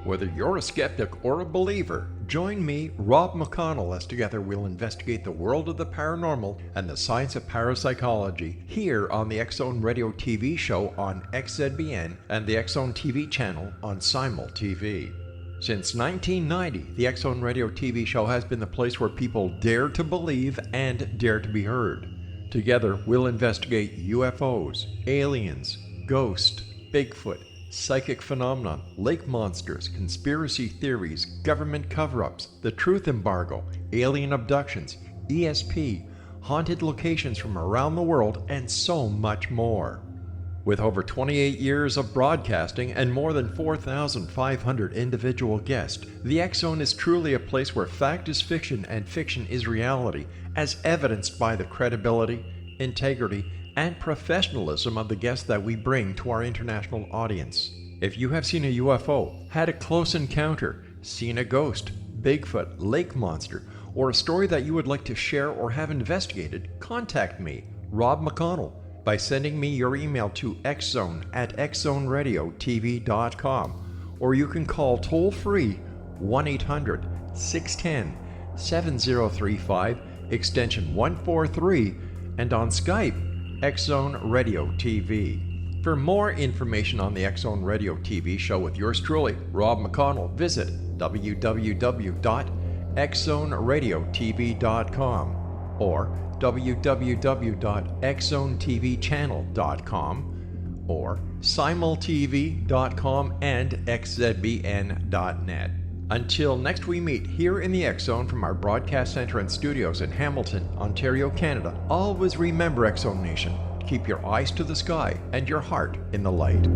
Whether you're a skeptic or a believer, join me, Rob McConnell, as together we'll investigate the world of the paranormal and the science of parapsychology here on the X-Zone Radio TV show on XZBN and the X-Zone TV channel on Simul TV. Since 1990, the X-Zone Radio TV show has been the place where people dare to believe and dare to be heard. Together, we'll investigate UFOs, aliens, ghosts, Bigfoot, psychic phenomena, lake monsters, conspiracy theories, government cover-ups, the truth embargo, alien abductions, ESP, haunted locations from around the world, and so much more. With over 28 years of broadcasting and more than 4,500 individual guests, the X-Zone is truly a place where fact is fiction and fiction is reality, as evidenced by the credibility, integrity, and professionalism of the guests that we bring to our international audience. If you have seen a UFO, had a close encounter, seen a ghost, Bigfoot, lake monster, or a story that you would like to share or have investigated, contact me, Rob McConnell, by sending me your email to xzone@xzoneradiotv.com, or you can call toll-free 1-800-610-7035, extension 143, and on Skype, X-Zone Radio TV. For more information on the X-Zone Radio TV show with yours truly, Rob McConnell, visit www.xzoneradiotv.com or www.xzonetvchannel.com or simultv.com and xzbn.net. Until next we meet here in the X-Zone from our broadcast center and studios in Hamilton, Ontario, Canada, always remember, X-Zone Nation, keep your eyes to the sky and your heart in the light.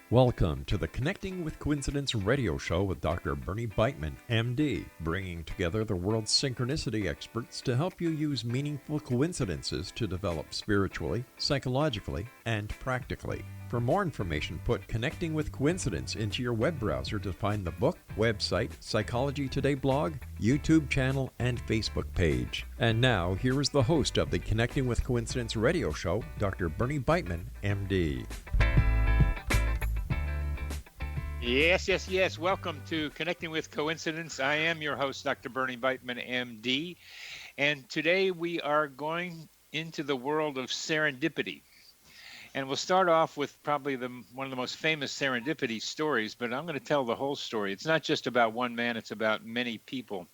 Welcome to the Connecting with Coincidence radio show with Dr. Bernie Beitman, MD, bringing together the world's synchronicity experts to help you use meaningful coincidences to develop spiritually, psychologically, and practically. For more information, put Connecting with Coincidence into your web browser to find the book, website, Psychology Today blog, YouTube channel, and Facebook page. And now, here is the host of the Connecting with Coincidence radio show, Dr. Bernie Beitman, MD. Yes. Welcome to Connecting with Coincidence. I am your host, Dr. Bernie Beitman, MD. And today we are going into the world of serendipity. And we'll start off with probably one of the most famous serendipity stories, but I'm going to tell the whole story. It's not just about one man, it's about many people.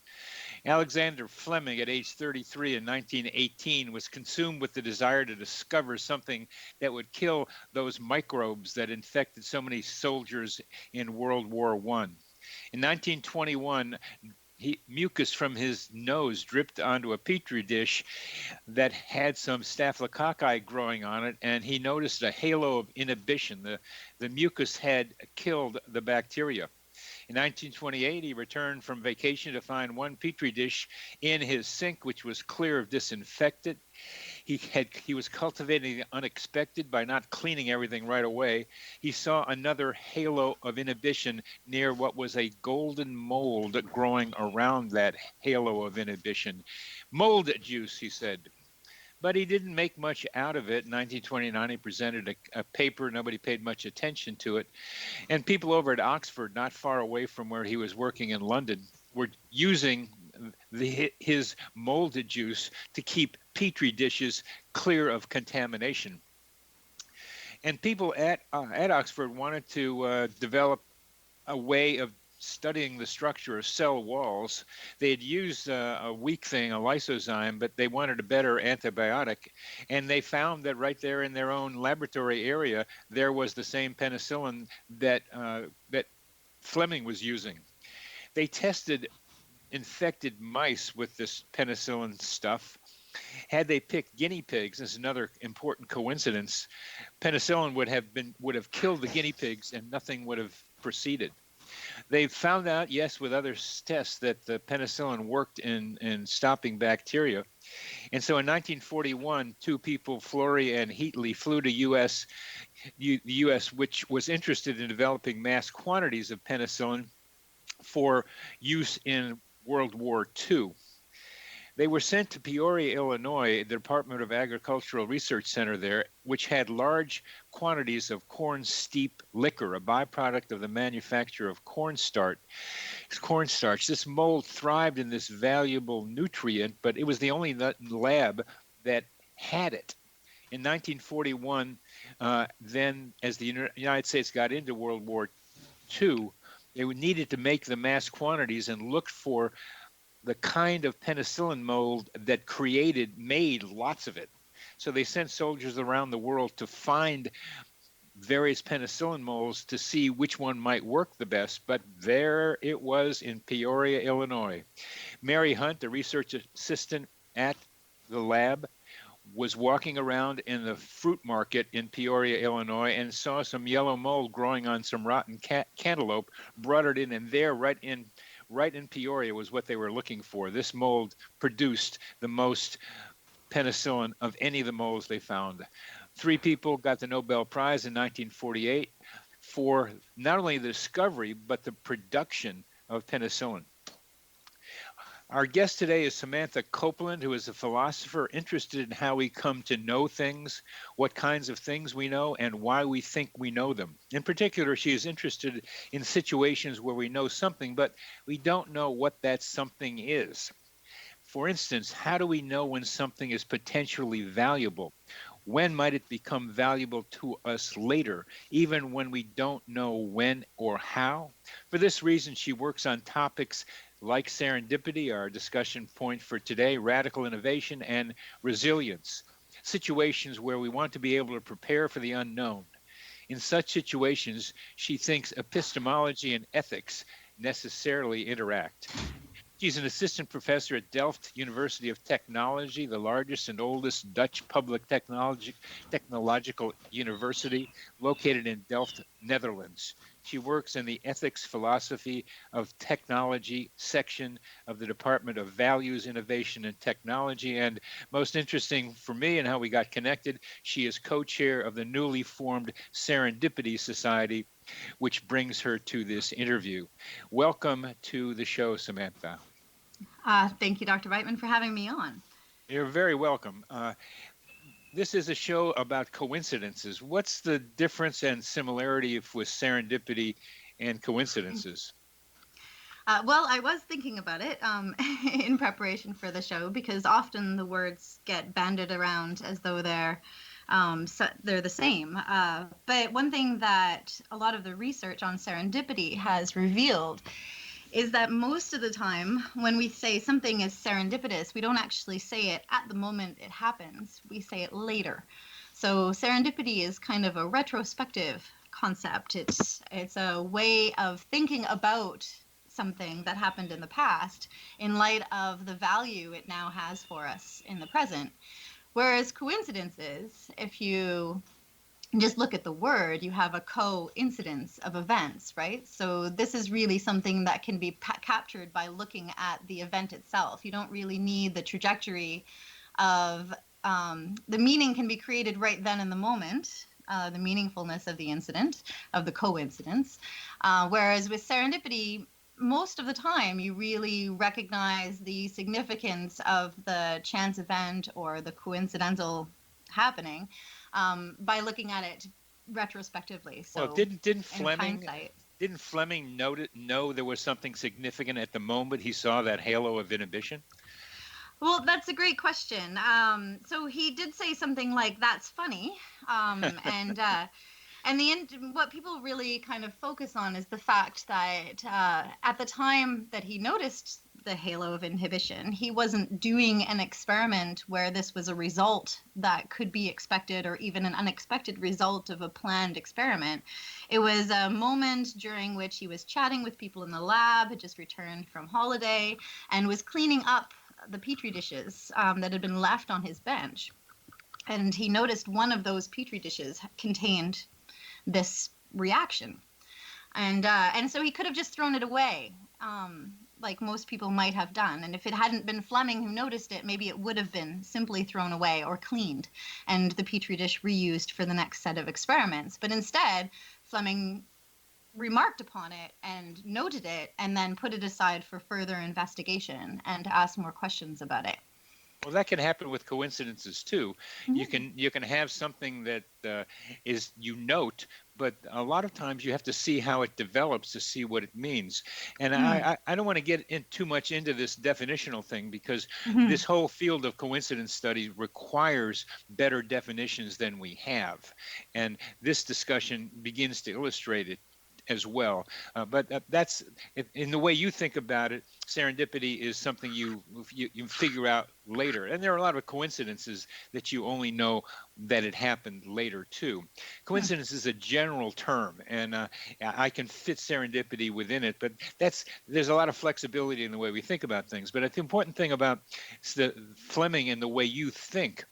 Alexander Fleming, at age 33 in 1918, was consumed with the desire to discover something that would kill those microbes that infected so many soldiers in World War I. In 1921, mucus from his nose dripped onto a petri dish that had some staphylococci growing on it, and he noticed a halo of inhibition. The mucus had killed the bacteria. In 1928, he returned from vacation to find one petri dish in his sink, which was clear of disinfectant. He was cultivating the unexpected by not cleaning everything right away. He saw another halo of inhibition near what was a golden mold growing around that halo of inhibition. Mold juice, he said. But he didn't make much out of it. In 1929, he presented a paper. Nobody paid much attention to it. And people over at Oxford, not far away from where he was working in London, were using his molded juice to keep petri dishes clear of contamination. And people at Oxford wanted to develop a way of studying the structure of cell walls. They had used a weak thing, a lysozyme, but they wanted a better antibiotic. And they found that right there in their own laboratory area, there was the same penicillin that Fleming was using. They tested infected mice with this penicillin stuff. Had they picked guinea pigs, this is another important coincidence, penicillin would have killed the guinea pigs and nothing would have proceeded. They found out, yes, with other tests, that the penicillin worked in stopping bacteria. And so in 1941, two people, Florey and Heatley, flew to the U.S., which was interested in developing mass quantities of penicillin for use in World War II. They were sent to Peoria, Illinois, the Department of Agricultural Research Center there, which had large quantities of corn steep liquor, a byproduct of the manufacture of cornstarch. This mold thrived in this valuable nutrient, but it was the only lab that had it. In 1941, then as the United States got into World War II, they needed to make the mass quantities and looked for the kind of penicillin mold that made lots of it. So they sent soldiers around the world to find various penicillin molds to see which one might work the best. But there it was in Peoria, Illinois. Mary Hunt, a research assistant at the lab, was walking around in the fruit market in Peoria, Illinois, and saw some yellow mold growing on some rotten cantaloupe, brought it in, and there, right in Peoria, was what they were looking for. This mold produced the most penicillin of any of the molds they found. 3 people got the Nobel Prize in 1948 for not only the discovery, but the production of penicillin. Our guest today is Samantha Copeland, who is a philosopher interested in how we come to know things, what kinds of things we know, and why we think we know them. In particular, she is interested in situations where we know something, but we don't know what that something is. For instance, how do we know when something is potentially valuable? When might it become valuable to us later, even when we don't know when or how? For this reason, she works on topics like serendipity, our discussion point for today, radical innovation, and resilience, situations where we want to be able to prepare for the unknown. In such situations, she thinks epistemology and ethics necessarily interact. She's an assistant professor at Delft University of Technology, the largest and oldest Dutch public technological university located in Delft, Netherlands. She works in the Ethics, Philosophy of Technology section of the Department of Values, Innovation, and Technology. And most interesting for me and how we got connected, she is co-chair of the newly formed Serendipity Society, which brings her to this interview. Welcome to the show, Samantha. Thank you, Dr. Weitman, for having me on. You're very welcome. This is a show about coincidences. What's the difference and similarity with serendipity and coincidences? Well, I was thinking about it in preparation for the show because often the words get bandied around as though they're the same. But one thing that a lot of the research on serendipity has revealed is that most of the time when we say something is serendipitous, we don't actually say it at the moment it happens. We say it later. So serendipity is kind of a retrospective concept. It's a way of thinking about something that happened in the past in light of the value it now has for us in the present. Whereas coincidences, if you just look at the word, you have a coincidence of events, right? So this is really something that can be captured by looking at the event itself. You don't really need the trajectory of the meaning can be created right then in the moment, the meaningfulness of the incident, of the coincidence. Whereas with serendipity, most of the time you really recognize the significance of the chance event or the coincidental happening by looking at it retrospectively. So well, didn't Fleming know there was something significant at the moment he saw that halo of inhibition? Well, that's a great question. So he did say something like, "That's funny," and what people really kind of focus on is the fact that at the time that he noticed the halo of inhibition, he wasn't doing an experiment where this was a result that could be expected or even an unexpected result of a planned experiment. It was a moment during which he was chatting with people in the lab, had just returned from holiday, and was cleaning up the petri dishes that had been left on his bench. And he noticed one of those petri dishes contained this reaction. And so he could have just thrown it away, like most people might have done. And if it hadn't been Fleming who noticed it, maybe it would have been simply thrown away or cleaned and the petri dish reused for the next set of experiments. But instead, Fleming remarked upon it and noted it and then put it aside for further investigation and to ask more questions about it. Well, that can happen with coincidences too. You Mhm. can have something that is you note, but a lot of times you have to see how it develops to see what it means. And Mm. I don't want to get in too much into this definitional thing because Mhm. this whole field of coincidence study requires better definitions than we have, and this discussion begins to illustrate it as well. But that's in the way you think about it. Serendipity is something you figure out later, and there are a lot of coincidences that you only know that it happened later too. Hmm. Coincidence is a general term, and I can fit serendipity within it, but there's a lot of flexibility in the way we think about things. But the important thing about the Fleming and the way you think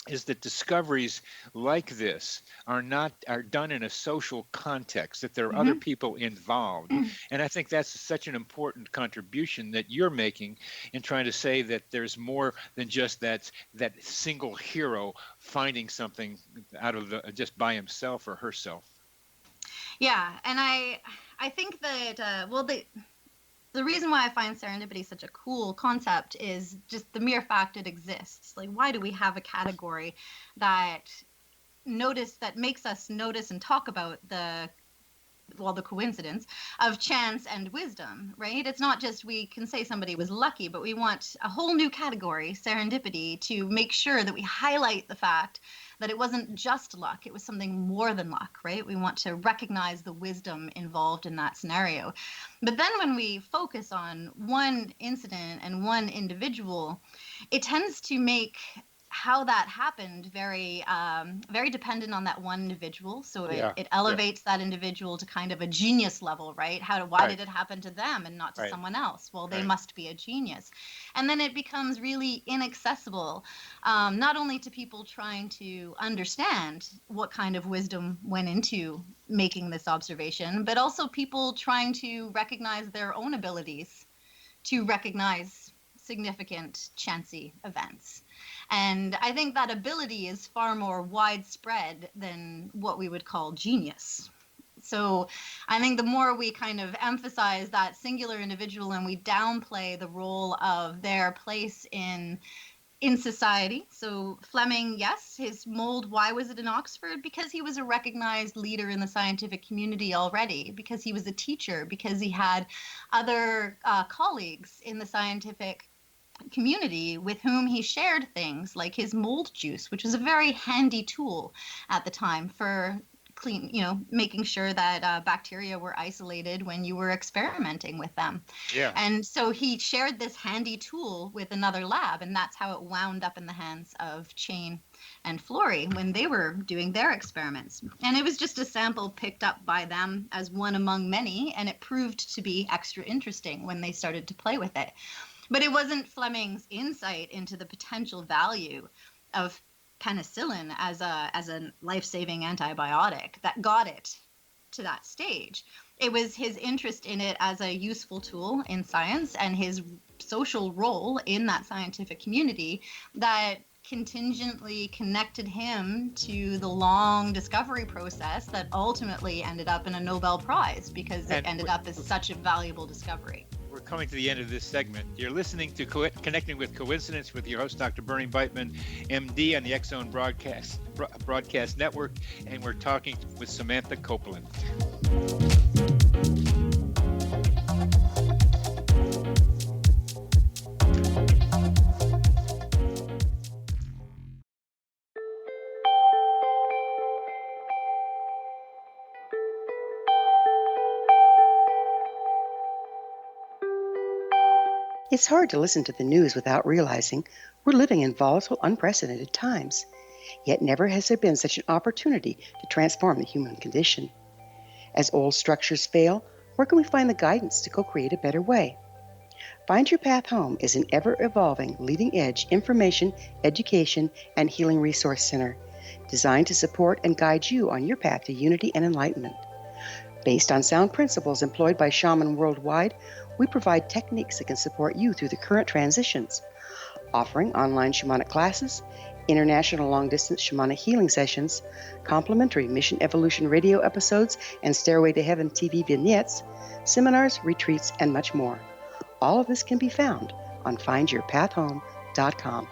is that discoveries like this are done in a social context, that there are other Mhm. people involved. And I think that's such an important contribution that you're making in trying to say that there's more than just that single hero finding something out of just by himself or herself. Yeah, and I think that the reason why I find serendipity such a cool concept is just the mere fact it exists. Like, why do we have a category that makes us notice and talk about the coincidence of chance and wisdom, right? It's not just we can say somebody was lucky, but we want a whole new category, serendipity, to make sure that we highlight the fact that it wasn't just luck, it was something more than luck, right? We want to recognize the wisdom involved in that scenario. But then when we focus on one incident and one individual, it tends to make how that happened very dependent on that one individual, so Yeah, it yeah, elevates that individual to kind of a genius level, right? Why right, did it happen to them and not to right, someone else? Well, they right. must be a genius. And then it becomes really inaccessible, not only to people trying to understand what kind of wisdom went into making this observation, but also people trying to recognize their own abilities to recognize significant chancy events. And I think that ability is far more widespread than what we would call genius. So I think the more we kind of emphasize that singular individual and we downplay the role of their place in society. So Fleming, yes, his mold, why was it in Oxford? Because he was a recognized leader in the scientific community already, because he was a teacher, because he had other colleagues in the scientific community with whom he shared things like his mold juice, which was a very handy tool at the time for making sure that bacteria were isolated when you were experimenting with them. Yeah. And so he shared this handy tool with another lab, and that's how it wound up in the hands of Chain and Florey when they were doing their experiments. And it was just a sample picked up by them as one among many, and it proved to be extra interesting when they started to play with it. But it wasn't Fleming's insight into the potential value of penicillin as a life-saving antibiotic that got it to that stage. It was his interest in it as a useful tool in science and his social role in that scientific community that contingently connected him to the long discovery process that ultimately ended up in a Nobel Prize because it And ended up as such a valuable discovery. we're coming to the end of this segment. You're listening to Connecting with Coincidence with your host, Dr. Bernie Beitman, MD, on the X-Zone Broadcast Network, and we're talking with Samantha Copeland. It's hard to listen to the news without realizing we're living in volatile, unprecedented times. Yet never has there been such an opportunity to transform the human condition. As old structures fail, where can we find the guidance to co-create a better way? Find Your Path Home is an ever-evolving, leading-edge information, education, and healing resource center designed to support and guide you on your path to unity and enlightenment. Based on sound principles employed by shaman worldwide, we provide techniques that can support you through the current transitions, offering online shamanic classes, international long-distance shamanic healing sessions, complimentary Mission Evolution radio episodes and Stairway to Heaven TV vignettes, seminars, retreats, and much more. All of this can be found on findyourpathhome.com.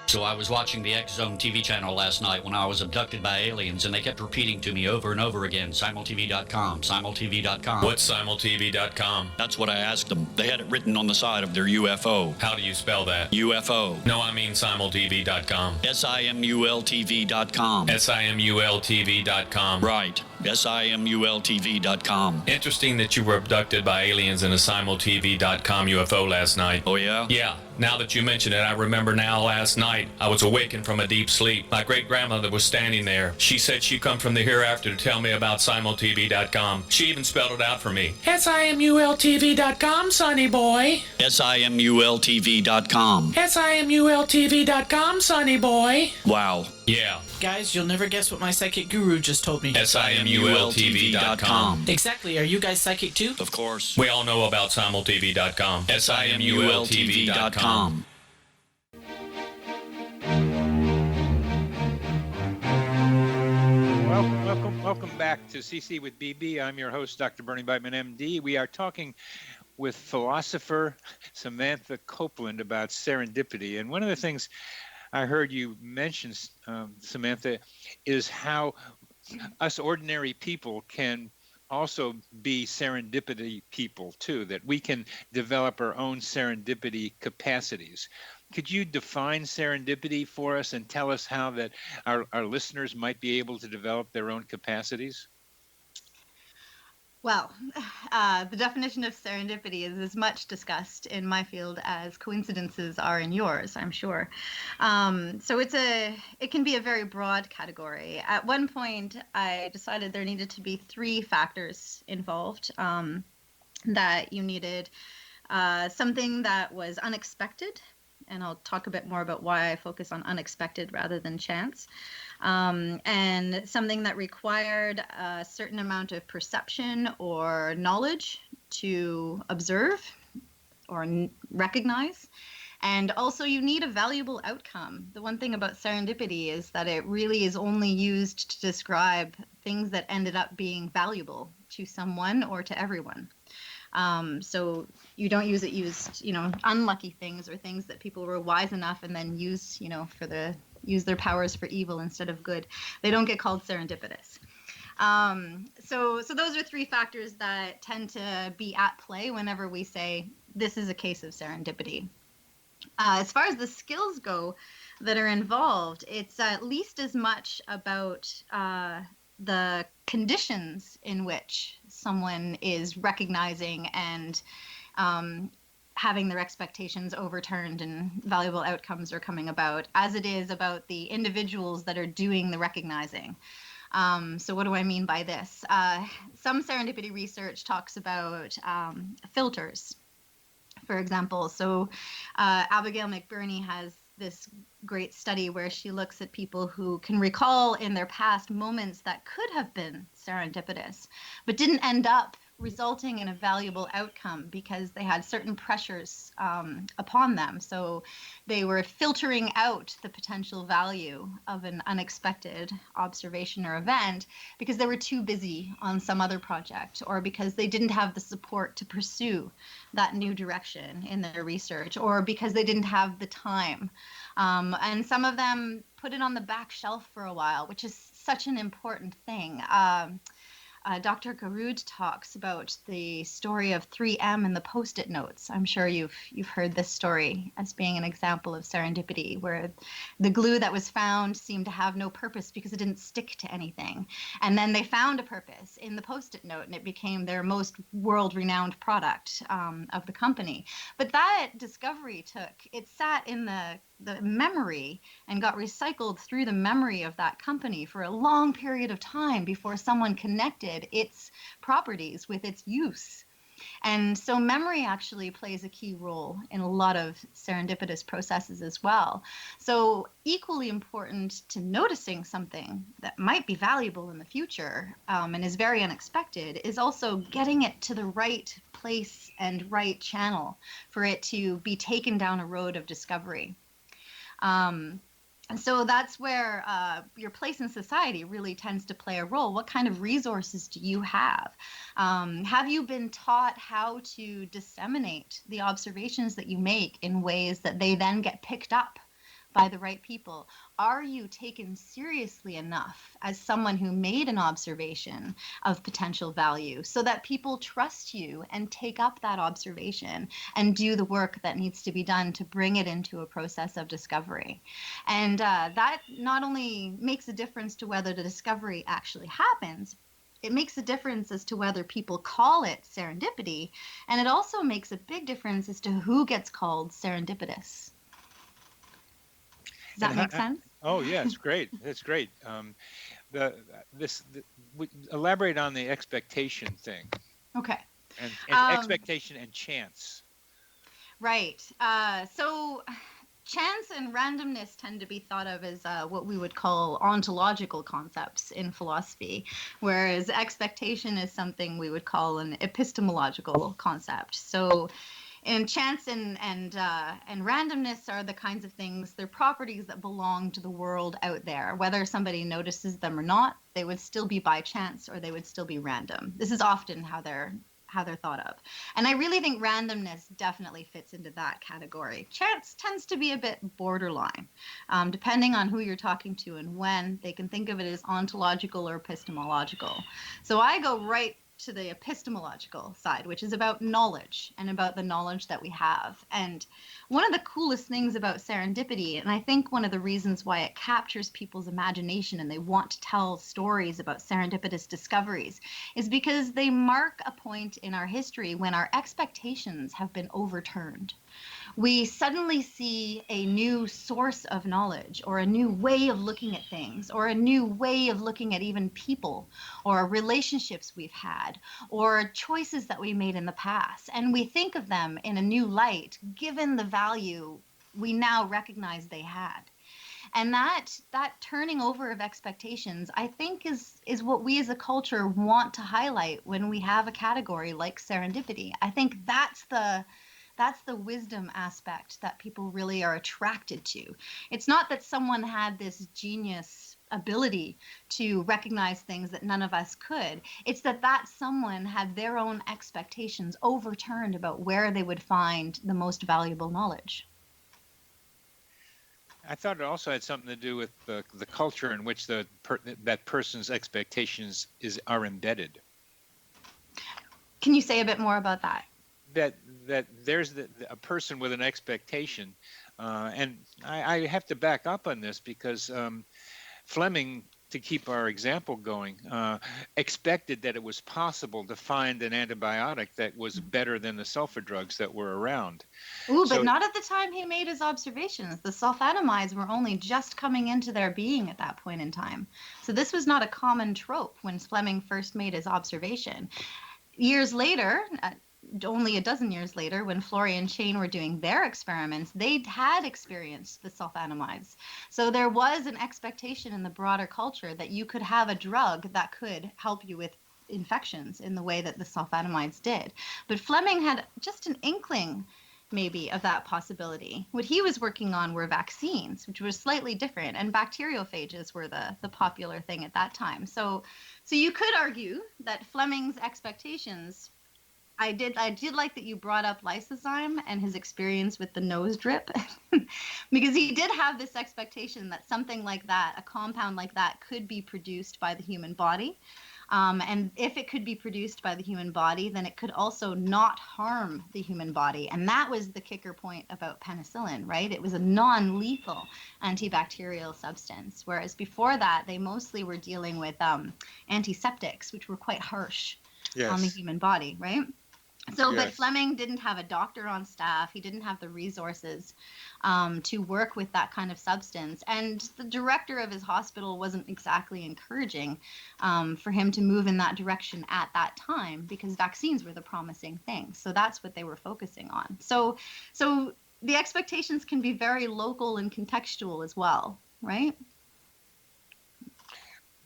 So I was watching the X Zone TV channel last night when I was abducted by aliens, and they kept repeating to me over and over again, simultv.com, simultv.com. What's simultv.com? That's what I asked them. They had it written on the side of their UFO. How do you spell that? UFO. No, I mean simultv.com. simultv.com. simultv.com. Right. simultv.com. Interesting that you were abducted by aliens in a simultv.com UFO last night. Oh, yeah? Yeah. Now that you mention it, I remember now last night I was awakened from a deep sleep. My great-grandmother was standing there. She said she'd come from the hereafter to tell me about simultv.com. She even spelled it out for me. simultv.com, sonny boy. simultv.com. simultv.com, sonny boy. Wow. Yeah. Guys, you'll never guess what my psychic guru just told me. simultv.com. Exactly. Are you guys psychic too? Of course. We all know about simultv.com. simultv.com. Welcome back to CC with BB. I'm your host, Dr. Bernie Beitman, MD. We are talking with philosopher Samantha Copeland about serendipity. And one of the things I heard you mention, Samantha, is how us ordinary people can also be serendipity people too, that we can develop our own serendipity capacities. Could you define serendipity for us and tell us how that our listeners might be able to develop their own capacities? Well, the definition of serendipity is as much discussed in my field as coincidences are in yours, I'm sure. So it can be a very broad category. At one point, I decided there needed to be 3 factors involved, that you needed something that was unexpected, and I'll talk a bit more about why I focus on unexpected rather than chance, and something that required a certain amount of perception or knowledge to observe or recognize. And also you need a valuable outcome. The one thing about serendipity is that it really is only used to describe things that ended up being valuable to someone or to everyone. So you don't use unlucky things or things that people were wise enough and then use their powers for evil instead of good. They don't get called serendipitous. So those are 3 factors that tend to be at play whenever we say this is a case of serendipity. As far as the skills go that are involved, it's at least as much about the conditions in which someone is recognizing and having their expectations overturned and valuable outcomes are coming about, as it is about the individuals that are doing the recognizing. So what do I mean by this? Some serendipity research talks about filters, for example. So Abigail McBurney has this great study where she looks at people who can recall in their past moments that could have been serendipitous, but didn't end up resulting in a valuable outcome because they had certain pressures upon them. So they were filtering out the potential value of an unexpected observation or event because they were too busy on some other project, or because they didn't have the support to pursue that new direction in their research, or because they didn't have the time. And some of them put it on the back shelf for a while, which is such an important thing. Dr. Garud talks about the story of 3M and the Post-it notes. I'm sure you've heard this story as being an example of serendipity, where the glue that was found seemed to have no purpose because it didn't stick to anything. And then they found a purpose in the Post-it note, and it became their most world-renowned product of the company. But that discovery it sat in the memory and got recycled through the memory of that company for a long period of time before someone connected its properties with its use. And so memory actually plays a key role in a lot of serendipitous processes as well. So equally important to noticing something that might be valuable in the future and is very unexpected is also getting it to the right place and right channel for it to be taken down a road of discovery. And so that's where your place in society really tends to play a role. What kind of resources do you have? Have you been taught how to disseminate the observations that you make in ways that they then get picked up by the right people? Are you taken seriously enough as someone who made an observation of potential value so that people trust you and take up that observation and do the work that needs to be done to bring it into a process of discovery? And that not only makes a difference to whether the discovery actually happens, it makes a difference as to whether people call it serendipity, and it also makes a big difference as to who gets called serendipitous. Does that make sense? Oh, yeah, it's great. It's great. Elaborate on the expectation thing. Okay. And expectation and chance. Right. So chance and randomness tend to be thought of as what we would call ontological concepts in philosophy, whereas expectation is something we would call an epistemological concept. So and chance and randomness are the kinds of things, they're properties that belong to the world out there. Whether somebody notices them or not, they would still be by chance or they would still be random. This is often how they're thought of. And I really think randomness definitely fits into that category. Chance tends to be a bit borderline. Depending on who you're talking to and when, they can think of it as ontological or epistemological. So I go right to the epistemological side, which is about knowledge and about the knowledge that we have. And one of the coolest things about serendipity, and I think one of the reasons why it captures people's imagination and they want to tell stories about serendipitous discoveries, is because they mark a point in our history when our expectations have been overturned. We suddenly see a new source of knowledge or a new way of looking at things or a new way of looking at even people or relationships we've had or choices that we made in the past. And we think of them in a new light, given the value we now recognize they had. And that turning over of expectations, I think, is what we as a culture want to highlight when we have a category like serendipity. I think that's the wisdom aspect that people really are attracted to. It's not that someone had this genius ability to recognize things that none of us could. It's that someone had their own expectations overturned about where they would find the most valuable knowledge. I thought it also had something to do with the culture in which that person's expectations are embedded. Can you say a bit more about that? That there's a person with an expectation, and I have to back up on this because Fleming, to keep our example going, expected that it was possible to find an antibiotic that was better than the sulfa drugs that were around. But not at the time he made his observations. The sulfonamides were only just coming into their being at that point in time. So this was not a common trope when Fleming first made his observation. Years later, only a dozen years later, when Florey and Chain were doing their experiments, they had experienced the sulfonamides. So there was an expectation in the broader culture that you could have a drug that could help you with infections in the way that the sulfonamides did. But Fleming had just an inkling, maybe, of that possibility. What he was working on were vaccines, which was slightly different, and bacteriophages were the popular thing at that time. So you could argue that Fleming's expectations, I did like that you brought up lysozyme and his experience with the nose drip, because he did have this expectation that something like that, a compound like that, could be produced by the human body. And if it could be produced by the human body, then it could also not harm the human body. And that was the kicker point about penicillin, right? It was a non-lethal antibacterial substance, whereas before that, they mostly were dealing with antiseptics, which were quite harsh on the human body, right? So, but Fleming didn't have a doctor on staff. He didn't have the resources to work with that kind of substance. And the director of his hospital wasn't exactly encouraging for him to move in that direction at that time, because vaccines were the promising thing. So that's what they were focusing on. So the expectations can be very local and contextual as well, right?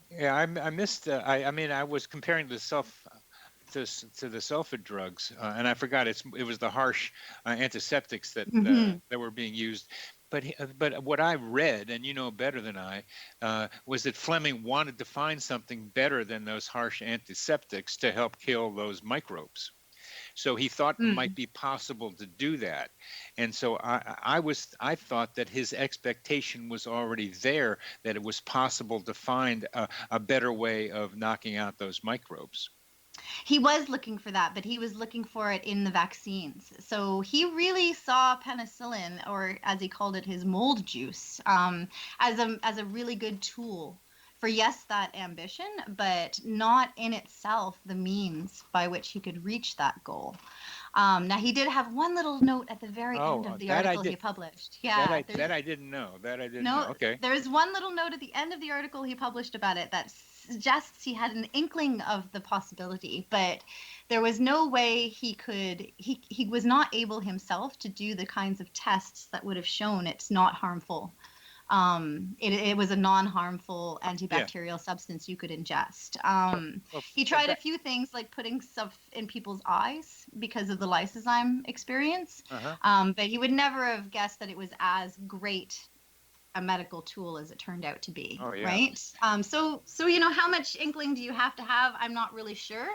Yeah, I missed. I was comparing the to the sulfa drugs, and I forgot it was the harsh antiseptics that were being used. but what I read, and you know better than I, was that Fleming wanted to find something better than those harsh antiseptics to help kill those microbes. So he thought it might be possible to do that, and so I thought that his expectation was already there, that it was possible to find a better way of knocking out those microbes. He was looking for that, but he was looking for it in the vaccines. So he really saw penicillin, or as he called it, his mold juice, as a really good tool for, yes, that ambition, but not in itself the means by which he could reach that goal. Now, he did have one little note at the very end of the article he published. Yeah, that I didn't know. That I didn't no, know. Okay. There's one little note at the end of the article he published about it that suggests he had an inkling of the possibility, but there was no way he was not able himself to do the kinds of tests that would have shown it's not harmful. It was a non-harmful antibacterial substance you could ingest. He tried a few things like putting stuff in people's eyes because of the lysozyme experience, but he would never have guessed that it was as great a medical tool as it turned out to be. Right? So how much inkling do you have to have? I'm not really sure.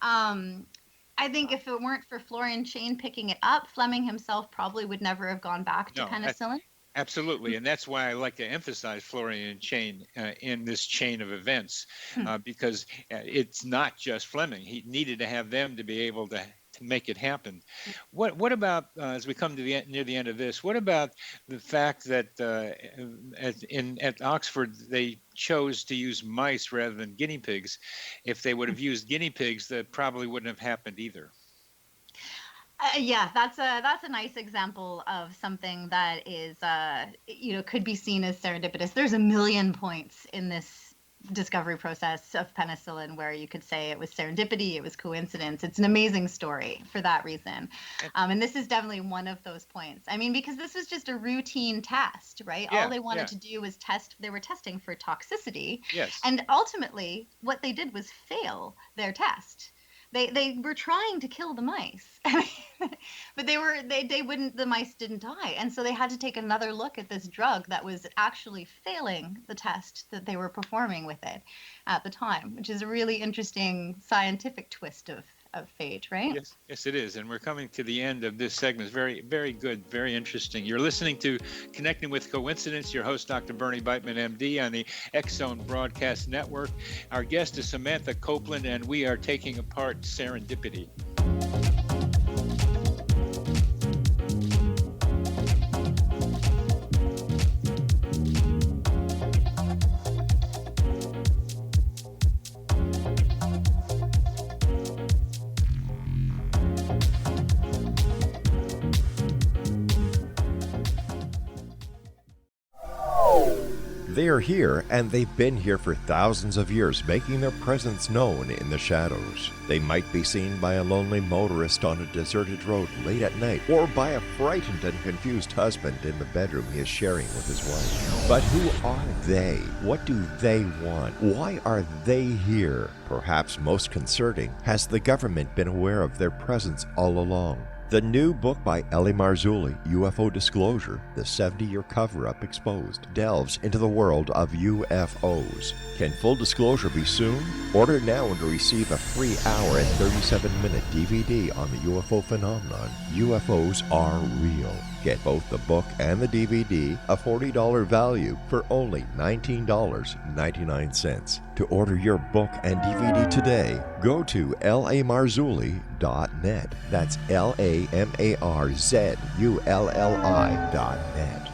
I think if it weren't for Florian Chain picking it up, Fleming himself probably would never have gone back to penicillin. Absolutely, and that's why I like to emphasize Florian Chain in this chain of events, because it's not just Fleming. He needed to have them to be able to make it happen. What about, as we come to near the end of this, what about the fact that at Oxford they chose to use mice rather than guinea pigs? If they would have used guinea pigs, that probably wouldn't have happened either. Yeah, that's a nice example of something that is could be seen as serendipitous. There's a million points in this discovery process of penicillin where you could say it was serendipity, it was coincidence. It's an amazing story for that reason, and this is definitely one of those points. I mean, because this was just a routine test, right? All they wanted to do was test. They were testing for toxicity, and ultimately what they did was fail their test. They were trying to kill the mice, but the mice didn't die. And so they had to take another look at this drug that was actually failing the test that they were performing with it at the time, which is a really interesting scientific twist of fate, right? Yes, it is. And we're coming to the end of this segment. It's very, very good, very interesting. You're listening to Connecting with Coincidence. Your host, Dr. Bernie Beitman, MD, on the X-Zone Broadcast Network. Our guest is Samantha Copeland, and we are taking apart serendipity. They are here, and they've been here for thousands of years, making their presence known in the shadows. They might be seen by a lonely motorist on a deserted road late at night, or by a frightened and confused husband in the bedroom he is sharing with his wife. But who are they? What do they want? Why are they here? Perhaps most concerning, has the government been aware of their presence all along? The new book by Ellie Marzulli, UFO Disclosure, the 70-year cover-up exposed, delves into the world of UFOs. Can full disclosure be soon? Order now and receive a free hour and 37-minute DVD on the UFO phenomenon. UFOs are real. Get both the book and the DVD, a $40 value, for only $19.99. To order your book and DVD today, go to lamarzulli.net. That's LAMARZULLI.net.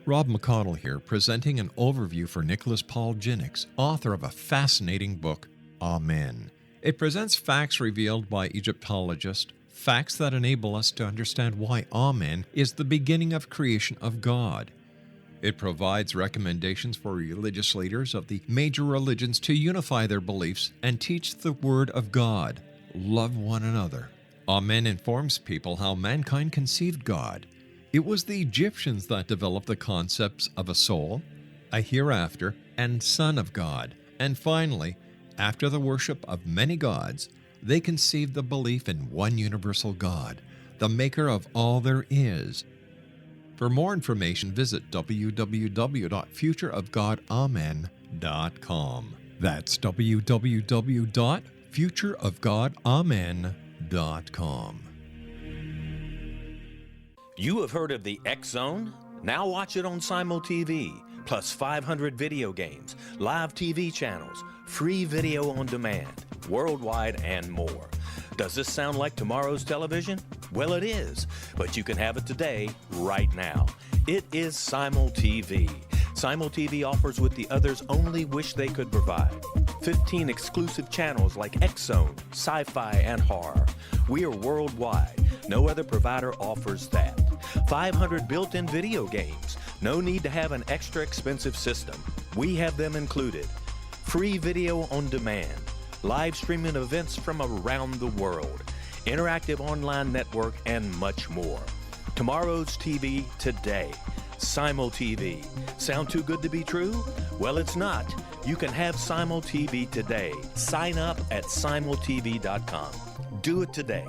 Rob McConnell here, presenting an overview for Nicholas Paul Jennings, author of a fascinating book, Amen. It presents facts revealed by Egyptologists, facts that enable us to understand why Amen is the beginning of creation of God. It provides recommendations for religious leaders of the major religions to unify their beliefs and teach the Word of God. Love one another. Amen informs people how mankind conceived God. It was the Egyptians that developed the concepts of a soul, a hereafter, and Son of God. And finally, after the worship of many gods, they conceived the belief in one universal God, the maker of all there is. For more information, visit www.futureofgodamen.com. That's www.futureofgodamen.com. You have heard of the X Zone? Now watch it on Simul TV, plus 500 video games, live TV channels, free video on demand, worldwide, and more. Does this sound like tomorrow's television? Well, it is, but you can have it today, right now. It is Simul TV. Simul TV offers what the others only wish they could provide. 15 exclusive channels like X Zone, sci-fi, and horror. We are worldwide. No other provider offers that. 500 built-in video games. No need to have an extra expensive system. We have them included. Free video on demand. Live streaming events from around the world. Interactive online network, and much more. Tomorrow's TV today. Simul TV. Sound too good to be true? Well, it's not. You can have Simul TV today. Sign up at simultv.com. Do it today.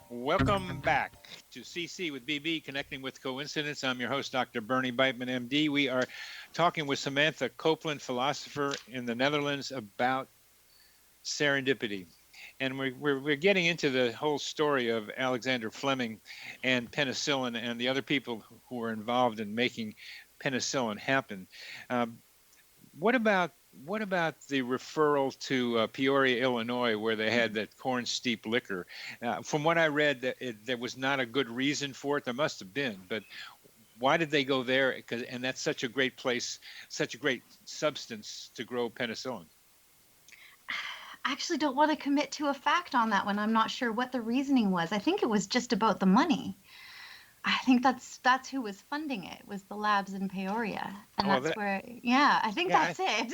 Welcome back to CC with BB, Connecting with Coincidence. I'm your host, Dr. Bernie Beitman, MD. We are talking with Samantha Copeland, philosopher in the Netherlands, about serendipity. And we're getting into the whole story of Alexander Fleming and penicillin and the other people who were involved in making penicillin happen. What about the referral to Peoria, Illinois, where they had that corn steep liquor? From what I read, there was not a good reason for it. There must have been, but why did they go there? And that's such a great place, such a great substance to grow penicillin. I actually don't want to commit to a fact on that one. I'm not sure what the reasoning was. I think it was just about the money. I think that's who was funding it, was the labs in Peoria, and I think that's it.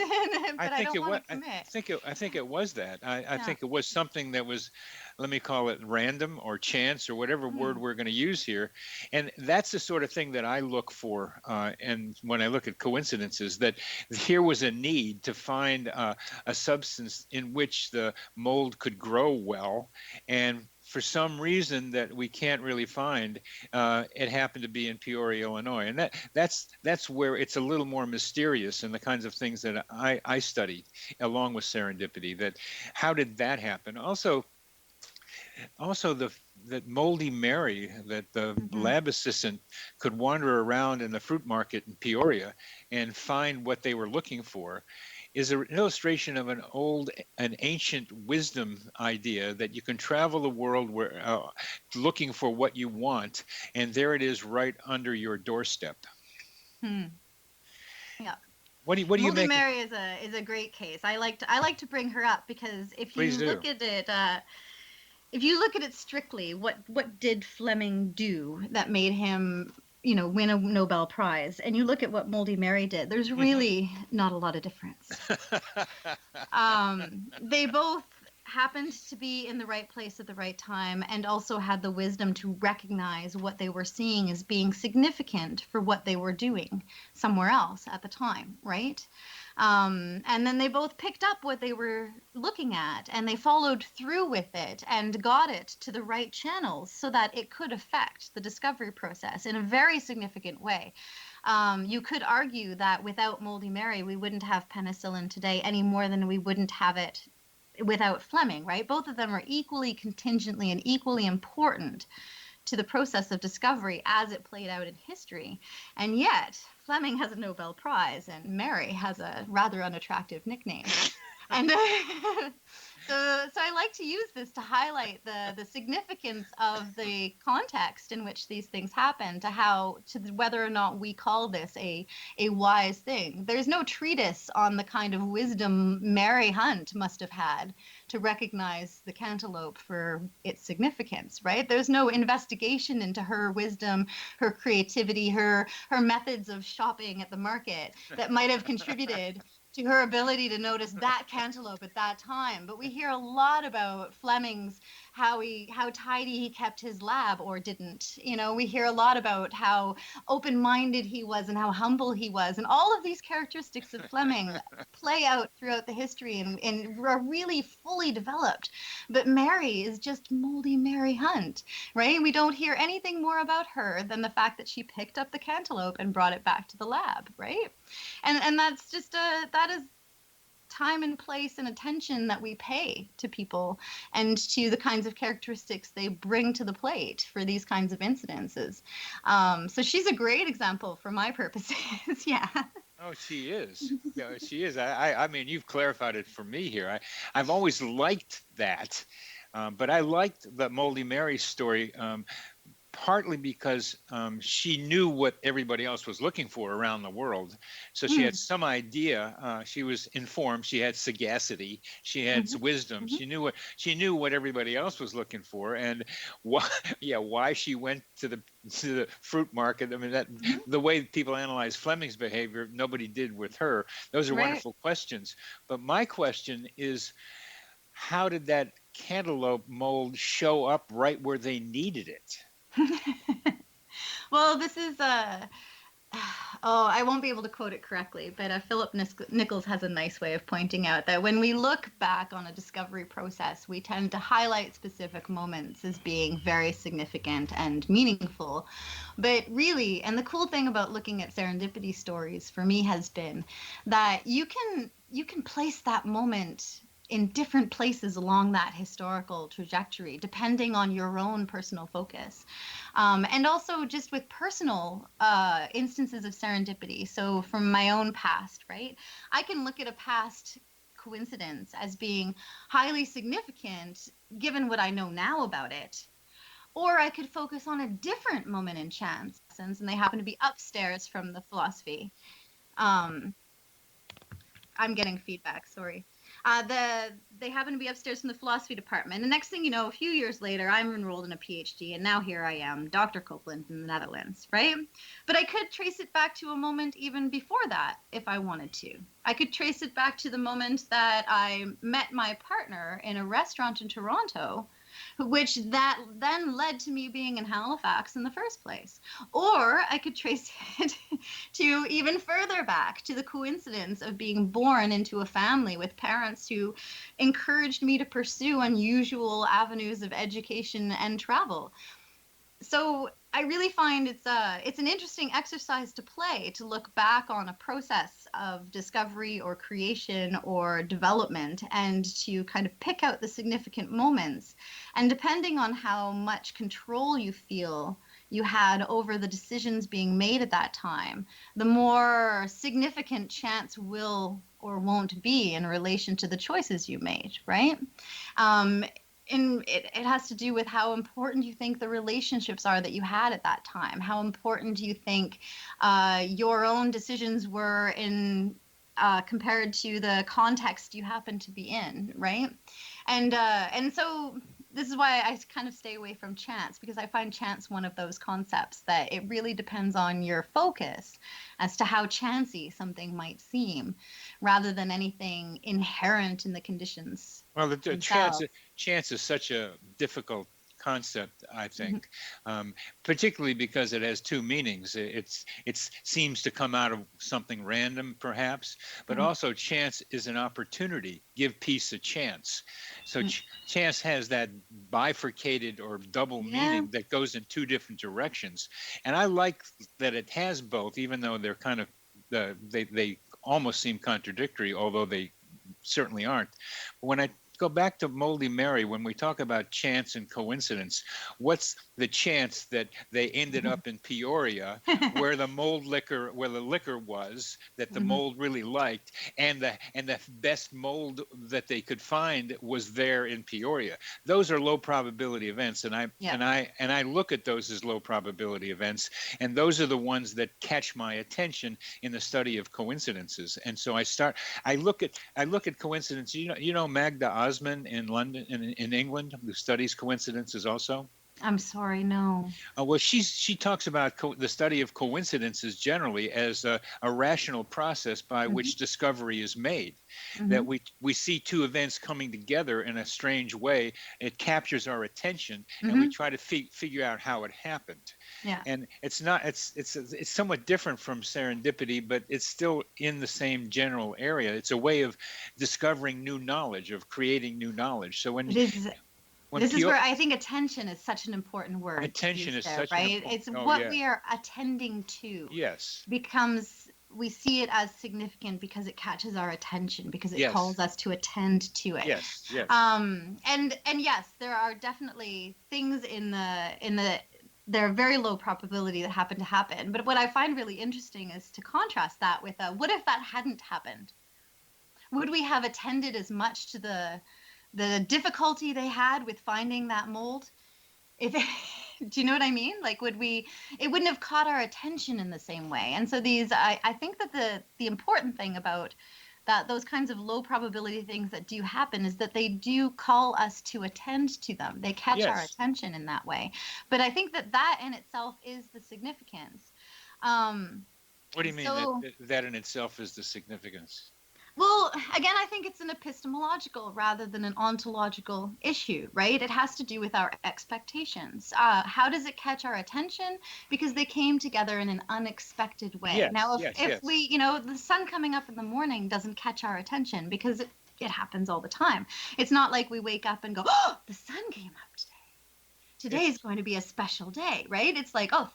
But I don't want to commit. I think it was that. I think it was something that was, let me call it random or chance or whatever word we're going to use here, and that's the sort of thing that I look for. And when I look at coincidences, that here was a need to find a substance in which the mold could grow well, and for some reason that we can't really find, it happened to be in Peoria, Illinois. And that's where it's a little more mysterious in the kinds of things that I studied along with serendipity. That how did that happen? Also that Moldy Mary, that the lab assistant could wander around in the fruit market in Peoria and find what they were looking for, is an illustration of an ancient wisdom idea that you can travel the world looking for what you want, and there it is right under your doorstep. Yeah. What do you make? Mary is a great case. I like to bring her up because if you look at it strictly, what did Fleming do that made him win a Nobel Prize, and you look at what Moldy Mary did, there's really not a lot of difference. They both happened to be in the right place at the right time, and also had the wisdom to recognize what they were seeing as being significant for what they were doing somewhere else at the time, right? And then they both picked up what they were looking at, and they followed through with it and got it to the right channels so that it could affect the discovery process in a very significant way. You could argue that without Moldy Mary, we wouldn't have penicillin today any more than we wouldn't have it without Fleming, right? Both of them are equally contingently and equally important to the process of discovery as it played out in history. And yet, Fleming has a Nobel Prize and Mary has a rather unattractive nickname. And so I like to use this to highlight the significance of the context in which these things happen, to whether or not we call this a wise thing. There's no treatise on the kind of wisdom Mary Hunt must have had to recognize the cantaloupe for its significance, right? There's no investigation into her wisdom, her creativity, her methods of shopping at the market that might have contributed to her ability to notice that cantaloupe at that time. But we hear a lot about Fleming's how tidy he kept his lab or didn't. We hear a lot about how open-minded he was and how humble he was, and all of these characteristics of Fleming play out throughout the history and are really fully developed. But Mary is just moldy Mary Hunt, right? We don't hear anything more about her than the fact that she picked up the cantaloupe and brought it back to the lab, right? And that's just that is time and place and attention that we pay to people and to the kinds of characteristics they bring to the plate for these kinds of incidences. So she's a great example for my purposes. Yeah. Oh, she is. Yeah, she is. I mean, you've clarified it for me here. I've always liked that, but I liked the Moldy Mary story. Partly because she knew what everybody else was looking for around the world. So she had some idea. She was informed. She had sagacity. She had wisdom. She knew what everybody else was looking for, and why she went to the fruit market. I mean, that the way people analyze Fleming's behavior, nobody did with her. Those are wonderful questions. But my question is, how did that cantaloupe mold show up right where they needed it? Well, this is I won't be able to quote it correctly, but Philip Nichols has a nice way of pointing out that when we look back on a discovery process, we tend to highlight specific moments as being very significant and meaningful. But really, and the cool thing about looking at serendipity stories for me has been that you can place that moment in different places along that historical trajectory, depending on your own personal focus. And also just with personal instances of serendipity. So from my own past, right? I can look at a past coincidence as being highly significant given what I know now about it. Or I could focus on a different moment in chance, and they happen to be upstairs from the philosophy. I'm getting feedback, sorry. They happen to be upstairs from the philosophy department. And next thing you know, a few years later, I'm enrolled in a PhD, and now here I am, Dr. Copeland in the Netherlands, right? But I could trace it back to a moment even before that, if I wanted to. I could trace it back to the moment that I met my partner in a restaurant in Toronto, which that then led to me being in Halifax in the first place. Or I could trace it to even further back to the coincidence of being born into a family with parents who encouraged me to pursue unusual avenues of education and travel. So I really find it's an interesting exercise to play, to look back on a process of discovery or creation or development and to kind of pick out the significant moments. And depending on how much control you feel you had over the decisions being made at that time, the more significant chance will or won't be in relation to the choices you made, right? And it has to do with how important you think the relationships are that you had at that time, how important you think your own decisions were in compared to the context you happen to be in, right? And so this is why I kind of stay away from chance, because I find chance one of those concepts that it really depends on your focus as to how chancy something might seem, rather than anything inherent in the conditions. Well, the chance is such a difficult concept, I think, particularly because it has two meanings. It seems to come out of something random, perhaps, but also chance is an opportunity. Give peace a chance. So chance has that bifurcated or double meaning that goes in two different directions. And I like that it has both, even though they're kind of they almost seem contradictory, although they certainly aren't. But when I go back to Moldy Mary, when we talk about chance and coincidence, what's the chance that they ended up in Peoria, where the liquor was that the mold really liked, and the best mold that they could find was there in Peoria? Those are low probability events, and I look at those as low probability events, and those are the ones that catch my attention in the study of coincidences. And so I look at coincidence. You know Magda Osman in London, in England, who studies coincidences also. I'm sorry, no. Well, she talks about the study of coincidences generally as a rational process by which discovery is made. That we see two events coming together in a strange way. It captures our attention, and we try to figure out how it happened. Yeah. And it's somewhat different from serendipity, but it's still in the same general area. It's a way of discovering new knowledge, of creating new knowledge. So when this is where I think attention is such an important word. Attention is there, such right? It's what we are attending to. Yes. We see it as significant because it catches our attention, because it calls us to attend to it. Yes. Yes. And yes, there are definitely things in the there are very low probability that happen. But what I find really interesting is to contrast that with what if that hadn't happened? Would we have attended as much to the difficulty they had with finding that mold? Do you know what I mean? Like, it wouldn't have caught our attention in the same way. And so I think that the important thing about those kinds of low probability things that do happen is that they do call us to attend to them. They catch our attention in that way. But I think that in itself is the significance. What do you mean that in itself is the significance? Well, again, I think it's an epistemological rather than an ontological issue, right? It has to do with our expectations. How does it catch our attention? Because they came together in an unexpected way. Yes, now, if we, the sun coming up in the morning doesn't catch our attention because it happens all the time. It's not like we wake up and go, oh, the sun came up today. Today is going to be a special day, right? It's like, oh,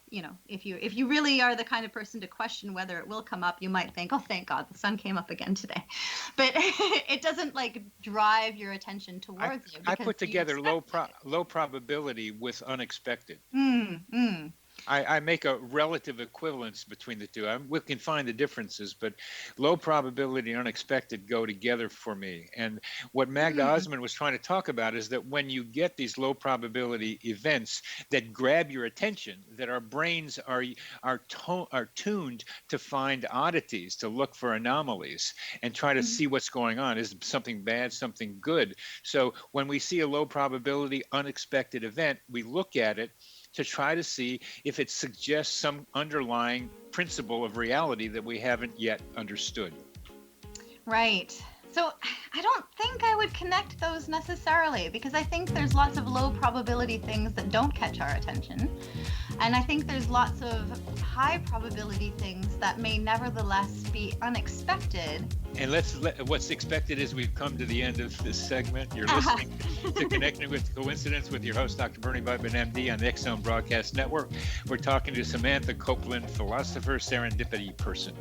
if you really are the kind of person to question whether it will come up, you might think, oh, thank God, the sun came up again today. But it doesn't like drive your attention towards you. I put together low probability with unexpected. I make a relative equivalence between the two. We can find the differences, but low probability and unexpected go together for me. And what Magda Osman was trying to talk about is that when you get these low probability events that grab your attention, that our brains are tuned to find oddities, to look for anomalies and try to see what's going on. Is something bad, something good? So when we see a low probability unexpected event, we look at it to try to see if it suggests some underlying principle of reality that we haven't yet understood. Right. So I don't think I would connect those necessarily, because I think there's lots of low probability things that don't catch our attention. And I think there's lots of high probability things that may nevertheless be unexpected. And what's expected is we've come to the end of this segment. You're listening to Connecting with Coincidence with your host, Dr. Bernie Beitman, MD, on the X-Zone Broadcast Network. We're talking to Samantha Copeland, philosopher, serendipity person.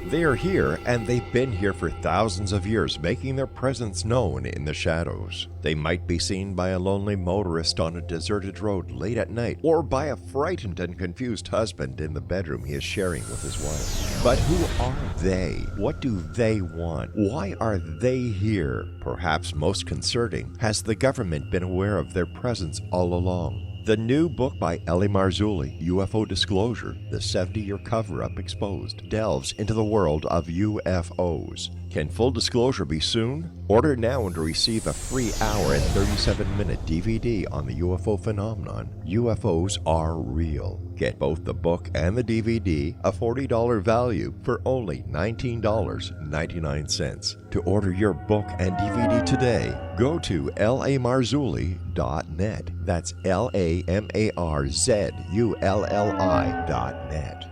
They are here, and they've been here for thousands of years, making their presence known in the shadows. They might be seen by a lonely motorist on a deserted road late at night, or by a frightened and confused husband in the bedroom he is sharing with his wife. But who are they? What do they want? Why are they here? Perhaps most concerning, has the government been aware of their presence all along? The new book by Ellie Marzulli, UFO Disclosure, the 70-year cover-up exposed, delves into the world of UFOs. Can full disclosure be soon? Order now and receive a free hour and 37-minute DVD on the UFO phenomenon. UFOs are real. Get both the book and the DVD, a $40 value, for only $19.99. To order your book and DVD today, go to lamarzulli.net. That's LAMARZULLI.net.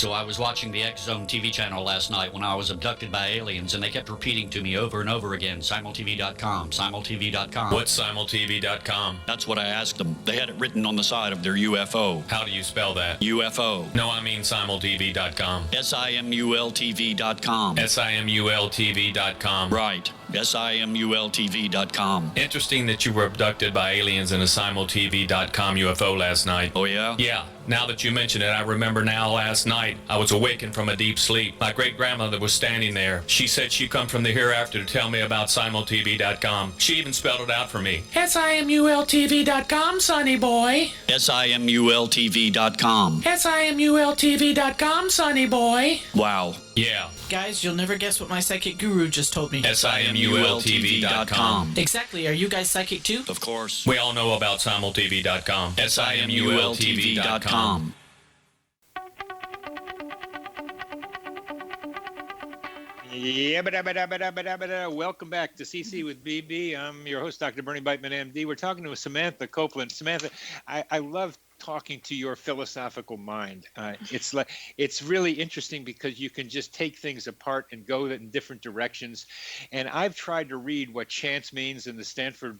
So I was watching the X Zone TV channel last night when I was abducted by aliens, and they kept repeating to me over and over again, simultv.com, simultv.com. What's simultv.com? That's what I asked them. They had it written on the side of their UFO. How do you spell that? UFO. No, I mean simultv.com. simultv.com. simultv.com. Right. simultv.com. Interesting that you were abducted by aliens in a simultv.com UFO last night. Oh, yeah? Yeah. Now that you mention it, I remember now last night I was awakened from a deep sleep. My great-grandmother was standing there. She said she come from the hereafter to tell me about simultv.com. She even spelled it out for me. simultv.com, sonny boy. simultv.com. simultv.com, sonny boy. Wow. Yeah. Guys, you'll never guess what my psychic guru just told me. simultv.com. Exactly. Are you guys psychic too? Of course. We all know about simultv.com. simultv.com. Welcome back to CC with BB. I'm your host, Dr. Bernie Beitman, MD. We're talking to Samantha Copeland. Samantha, I love talking to your philosophical mind. It's really interesting because you can just take things apart and go in different directions. And I've tried to read what chance means in the Stanford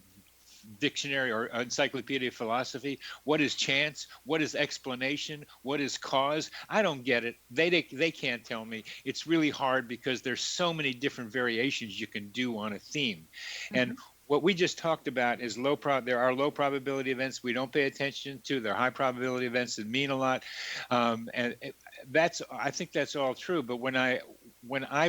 Dictionary or Encyclopedia of Philosophy. What is chance? What is explanation? What is cause? I don't get it. They can't tell me. It's really hard because there's so many different variations you can do on a theme. Mm-hmm. And what we just talked about is there are low probability events we don't pay attention to. There are high probability events that mean a lot. I think that's all true. But when I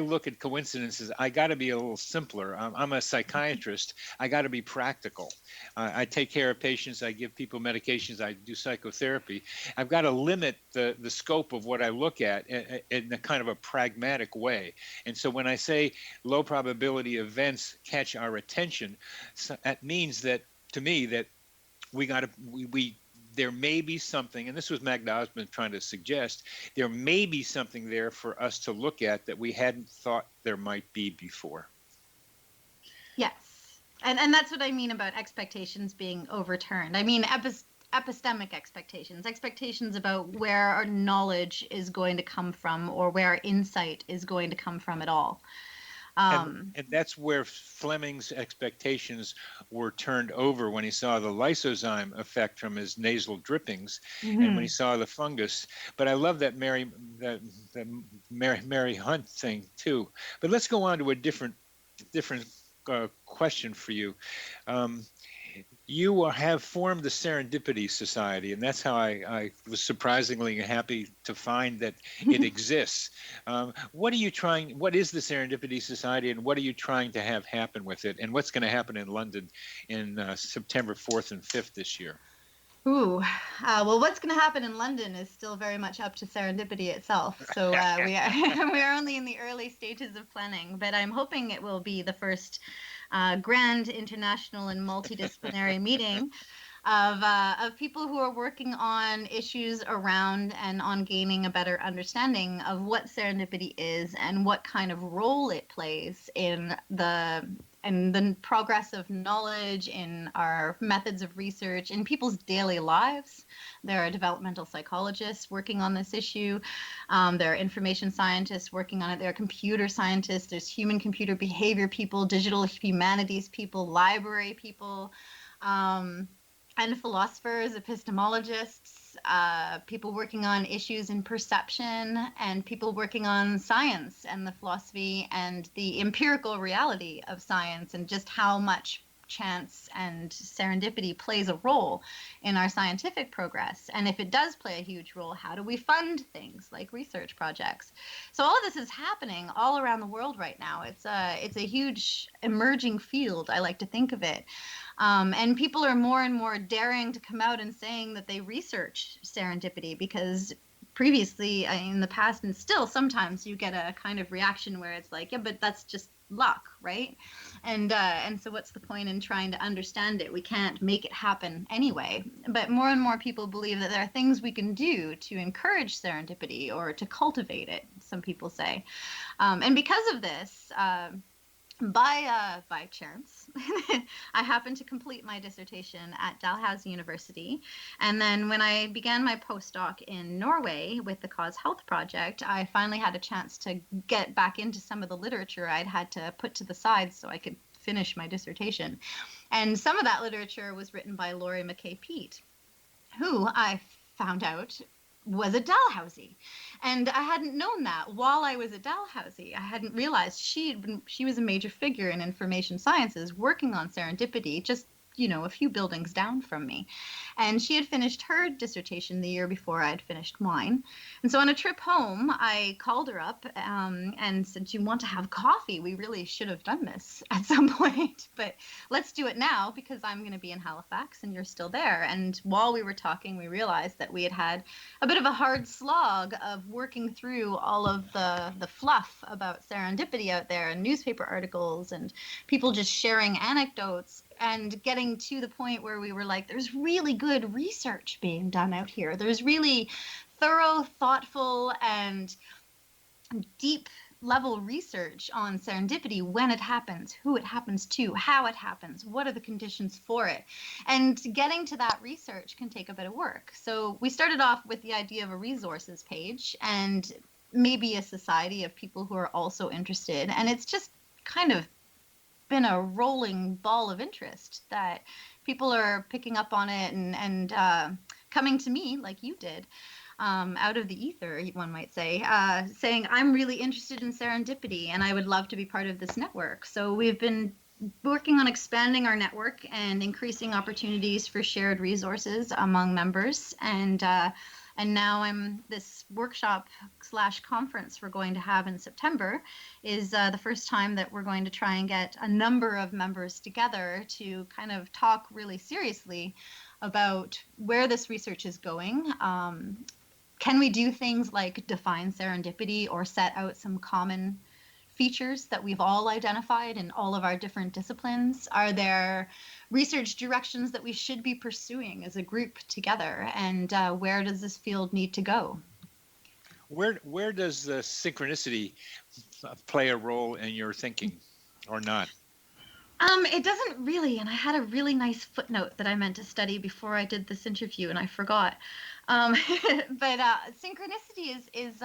look at coincidences, I got to be a little simpler. I'm a psychiatrist. I got to be practical. I take care of patients. I give people medications. I do psychotherapy. I've got to limit the scope of what I look at in a kind of a pragmatic way. And so when I say low probability events catch our attention, that means that, to me, that there may be something, and this was Magda Osmond trying to suggest, there may be something there for us to look at that we hadn't thought there might be before. Yes. And that's what I mean about expectations being overturned. I mean epistemic expectations about where our knowledge is going to come from or where our insight is going to come from at all. And that's where Fleming's expectations were turned over when he saw the lysozyme effect from his nasal drippings, mm-hmm. and when he saw the fungus. But I love that Mary Hunt thing too. But let's go on to a different question for you. You have formed the Serendipity Society, and that's how I was surprisingly happy to find that it exists. What is the Serendipity Society, and what are you trying to have happen with it, and what's going to happen in London in September 4th and 5th this year? Well, what's going to happen in London is still very much up to Serendipity itself. So we are only in the early stages of planning, but I'm hoping it will be the first grand international and multidisciplinary meeting of people who are working on issues around and on gaining a better understanding of what serendipity is and what kind of role it plays in the progress of knowledge, in our methods of research, in people's daily lives. There are developmental psychologists working on this issue. There are information scientists working on it. There are computer scientists. There's human-computer behavior people, digital humanities people, library people, and philosophers, epistemologists, people working on issues in perception, and people working on science and the philosophy and the empirical reality of science, and just how much chance and serendipity plays a role in our scientific progress. And if it does play a huge role, how do we fund things like research projects? So all of this is happening all around the world right now. It's a huge emerging field, I like to think of it. And people are more and more daring to come out and saying that they research serendipity, because previously in the past, and still sometimes, you get a kind of reaction where it's like, yeah, but that's just luck, right? And so what's the point in trying to understand it? We can't make it happen anyway. But more and more people believe that there are things we can do to encourage serendipity or to cultivate it, some people say. And because of this, By chance, I happened to complete my dissertation at Dalhousie University, and then when I began my postdoc in Norway with the Cause Health Project, I finally had a chance to get back into some of the literature I'd had to put to the side so I could finish my dissertation. And some of that literature was written by Laurie McKay Peat, who I found out was at Dalhousie. And I hadn't known that while I was at Dalhousie. I hadn't realized she was a major figure in information sciences working on serendipity, just a few buildings down from me. And she had finished her dissertation the year before I had finished mine. And so on a trip home, I called her up and said, "Do you want to have coffee? We really should have done this at some point, but let's do it now because I'm going to be in Halifax and you're still there." And while we were talking, we realized that we had a bit of a hard slog of working through all of the fluff about serendipity out there and newspaper articles and people just sharing anecdotes and getting to the point where we were like, there's really good research being done out here. There's really thorough, thoughtful, and deep level research on serendipity, when it happens, who it happens to, how it happens, what are the conditions for it. And getting to that research can take a bit of work. So we started off with the idea of a resources page and maybe a society of people who are also interested. And it's just kind of been a rolling ball of interest that people are picking up on it and coming to me like you did, out of the ether, one might say, saying, "I'm really interested in serendipity and I would love to be part of this network." So we've been working on expanding our network and increasing opportunities for shared resources among members. And now this workshop / conference we're going to have in September is the first time that we're going to try and get a number of members together to kind of talk really seriously about where this research is going. Can we do things like define serendipity or set out some common features that we've all identified in all of our different disciplines? Are there research directions that we should be pursuing as a group together? And where does this field need to go? Where does the synchronicity play a role in your thinking, or not? It doesn't really, and I had a really nice footnote that I meant to study before I did this interview, and I forgot. But synchronicity is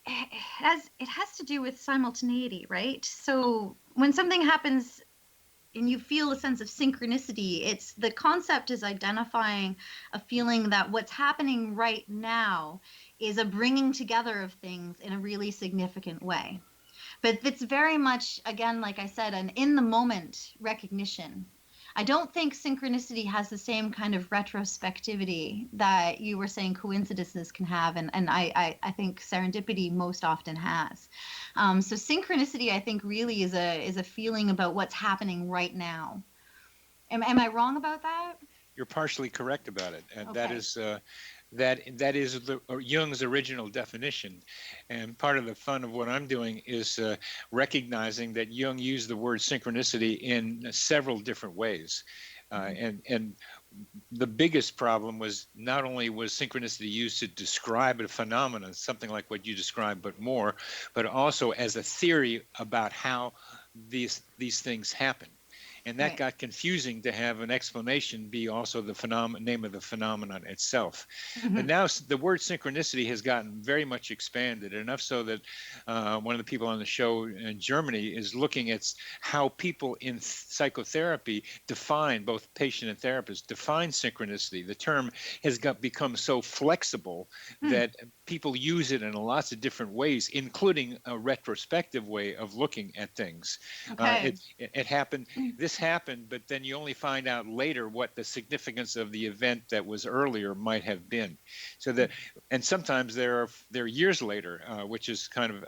it has to do with simultaneity, right? So when something happens and you feel a sense of synchronicity, it's the concept is identifying a feeling that what's happening right now is a bringing together of things in a really significant way. But it's very much, again, like I said, an in the moment recognition. I don't think synchronicity has the same kind of retrospectivity that you were saying coincidences can have, and I think serendipity most often has. So synchronicity, I think, really is a feeling about what's happening right now. Am I wrong about that? You're partially correct about it, and Okay. that is Jung's original definition. And part of the fun of what I'm doing is recognizing that Jung used the word synchronicity in several different ways. And the biggest problem was not only was synchronicity used to describe a phenomenon, something like what you described, but more, but also as a theory about how these things happen. And that Right. got confusing to have an explanation be also the name of the phenomenon itself. But now the word synchronicity has gotten very much expanded, enough so that one of the people on the show in Germany is looking at how people in psychotherapy define, both patient and therapist, define synchronicity. The term has become so flexible that people use it in lots of different ways, including a retrospective way of looking at things. Okay. It happened. This happened, but then you only find out later what the significance of the event that was earlier might have been. So that, and sometimes they're years later, which is kind of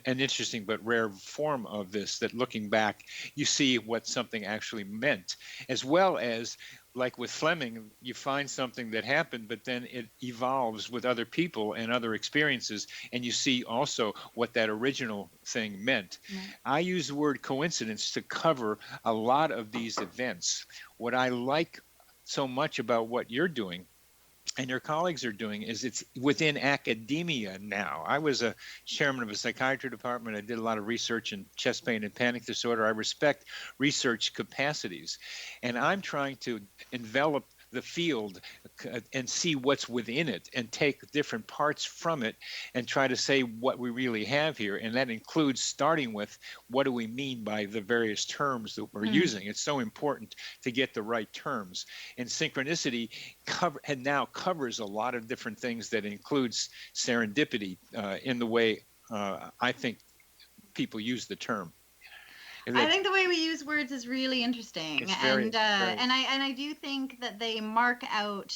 an interesting but rare form of this. That looking back, you see what something actually meant, as well as, like with Fleming, you find something that happened, but then it evolves with other people and other experiences, and you see also what that original thing meant. I use the word coincidence to cover a lot of these events. What I like so much about what you're doing and your colleagues are doing is it's within academia now. I was a chairman of a psychiatry department. I did a lot of research in chest pain and panic disorder. I respect research capacities, and I'm trying to envelop the field and see what's within it and take different parts from it and try to say what we really have here. And that includes starting with what do we mean by the various terms that we're using. It's so important to get the right terms. And synchronicity now covers a lot of different things that includes serendipity in the way I think people use the term. I think the way we use words is really interesting, and I do think that they mark out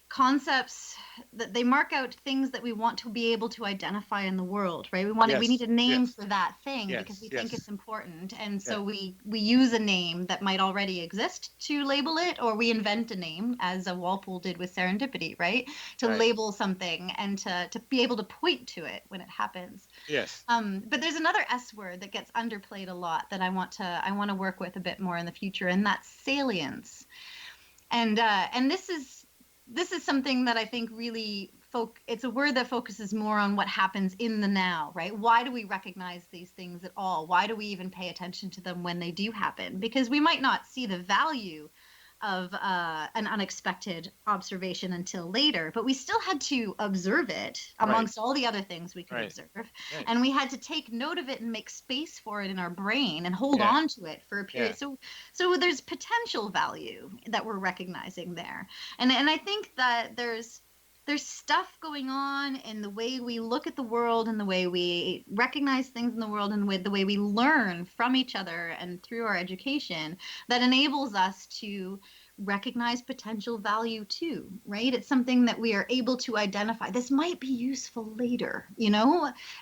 concepts, that they mark out things that we want to be able to identify in the world, right? We need a name for that thing because we think it's important, and so we use a name that might already exist to label it, or we invent a name, as Walpole did with serendipity, right? To label something and to be able to point to it when it happens. Yes. But there's another S word that gets underplayed a lot that I want to work with a bit more in the future, and that's salience. And this is something that I think really it's a word that focuses more on what happens in the now, right? Why do we recognize these things at all? Why do we even pay attention to them when they do happen? Because we might not see the value of an unexpected observation until later, but we still had to observe it amongst all the other things we could observe. Right. And we had to take note of it and make space for it in our brain and hold on to it for a period. So there's potential value that we're recognizing there. And I think that there's stuff going on in the way we look at the world and the way we recognize things in the world and the way we learn from each other and through our education that enables us to recognize potential value too, right? It's something that we are able to identify. This might be useful later,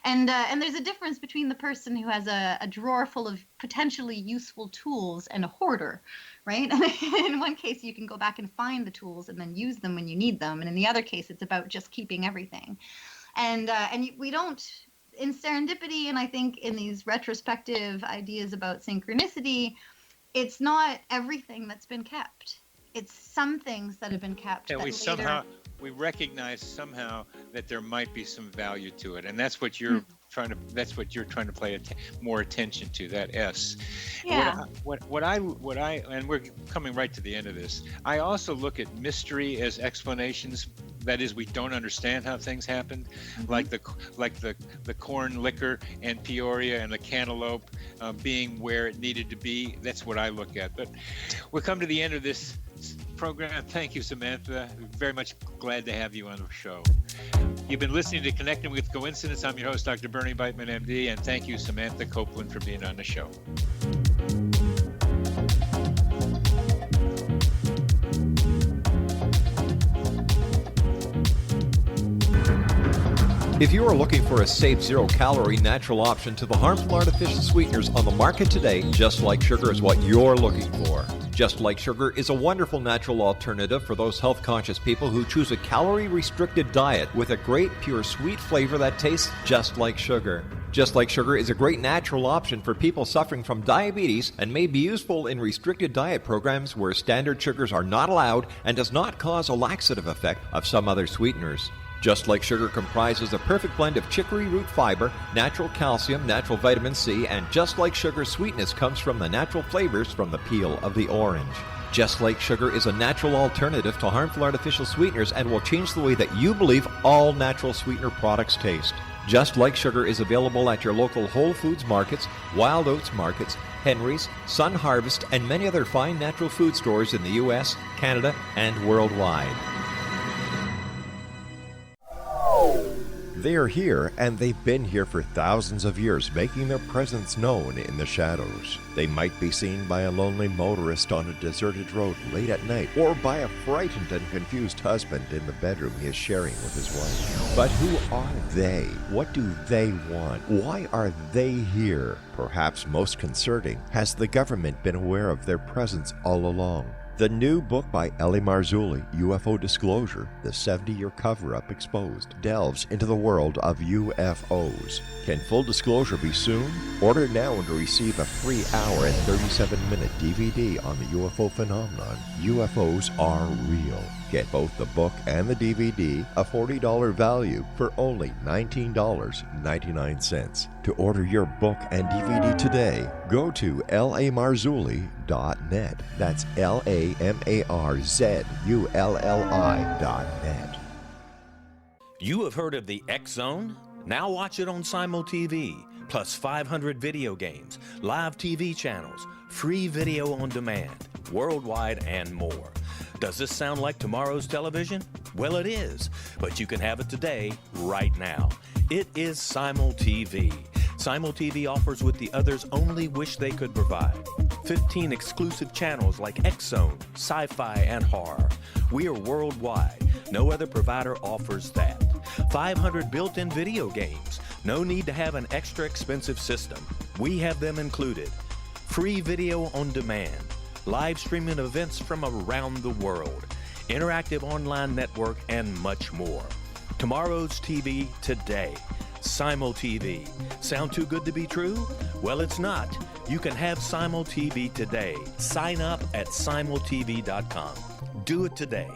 and there's a difference between the person who has a drawer full of potentially useful tools and a hoarder, right? And in one case, you can go back and find the tools and then use them when you need them. And in the other case, it's about just keeping everything. And we don't, in serendipity, and I think in these retrospective ideas about synchronicity, it's not everything that's been kept. It's some things that have been kept. And we recognize somehow that there might be some value to it. And that's what you're trying to pay more attention to, that S. Yeah. What I and we're coming right to the end of this. I also look at mystery as explanations. That is, we don't understand how things happened, like the corn liquor and Peoria and the cantaloupe being where it needed to be. That's what I look at. But we'll come to the end of this program. Thank you, Samantha. Very much glad to have you on the show. You've been listening to Connecting with Coincidence. I'm your host, Dr. Bernie Beitman, MD, and thank you, Samantha Copeland, for being on the show. If you are looking for a safe, zero-calorie natural option to the harmful artificial sweeteners on the market today, Just Like Sugar is what you're looking for. Just Like Sugar is a wonderful natural alternative for those health-conscious people who choose a calorie-restricted diet with a great, pure, sweet flavor that tastes just like sugar. Just Like Sugar is a great natural option for people suffering from diabetes and may be useful in restricted diet programs where standard sugars are not allowed and does not cause a laxative effect of some other sweeteners. Just Like Sugar comprises a perfect blend of chicory root fiber, natural calcium, natural vitamin C, and Just Like Sugar's sweetness comes from the natural flavors from the peel of the orange. Just Like Sugar is a natural alternative to harmful artificial sweeteners and will change the way that you believe all natural sweetener products taste. Just Like Sugar is available at your local Whole Foods markets, Wild Oats markets, Henry's, Sun Harvest, and many other fine natural food stores in the U.S., Canada, and worldwide. They are here, and they've been here for thousands of years, making their presence known in the shadows. They might be seen by a lonely motorist on a deserted road late at night, or by a frightened and confused husband in the bedroom he is sharing with his wife. But who are they? What do they want? Why are they here? Perhaps most concerning, has the government been aware of their presence all along? The new book by Ellie Marzulli, UFO Disclosure, the 70-year cover-up exposed, delves into the world of UFOs. Can full disclosure be soon? Order now and receive a free hour and 37-minute DVD on the UFO phenomenon. UFOs are real. Get both the book and the DVD, a $40 value, for only $19.99. To order your book and DVD today, go to lamarzulli.net. That's LAMARZULLI.net. You have heard of the X Zone? Now watch it on Simul TV, plus 500 video games, live TV channels, free video on demand, worldwide, and more. Does this sound like tomorrow's television? Well, it is, but you can have it today, right now. It is Simul TV. Simul TV offers what the others only wish they could provide. 15 exclusive channels like X Zone, sci-fi, and horror. We are worldwide. No other provider offers that. 500 built-in video games. No need to have an extra expensive system. We have them included. Free video on demand. Live streaming events from around the world. Interactive online network, and much more. Tomorrow's TV today. Simul TV. Sound too good to be true? Well, it's not. You can have Simul TV today. Sign up at simultv.com. Do it today.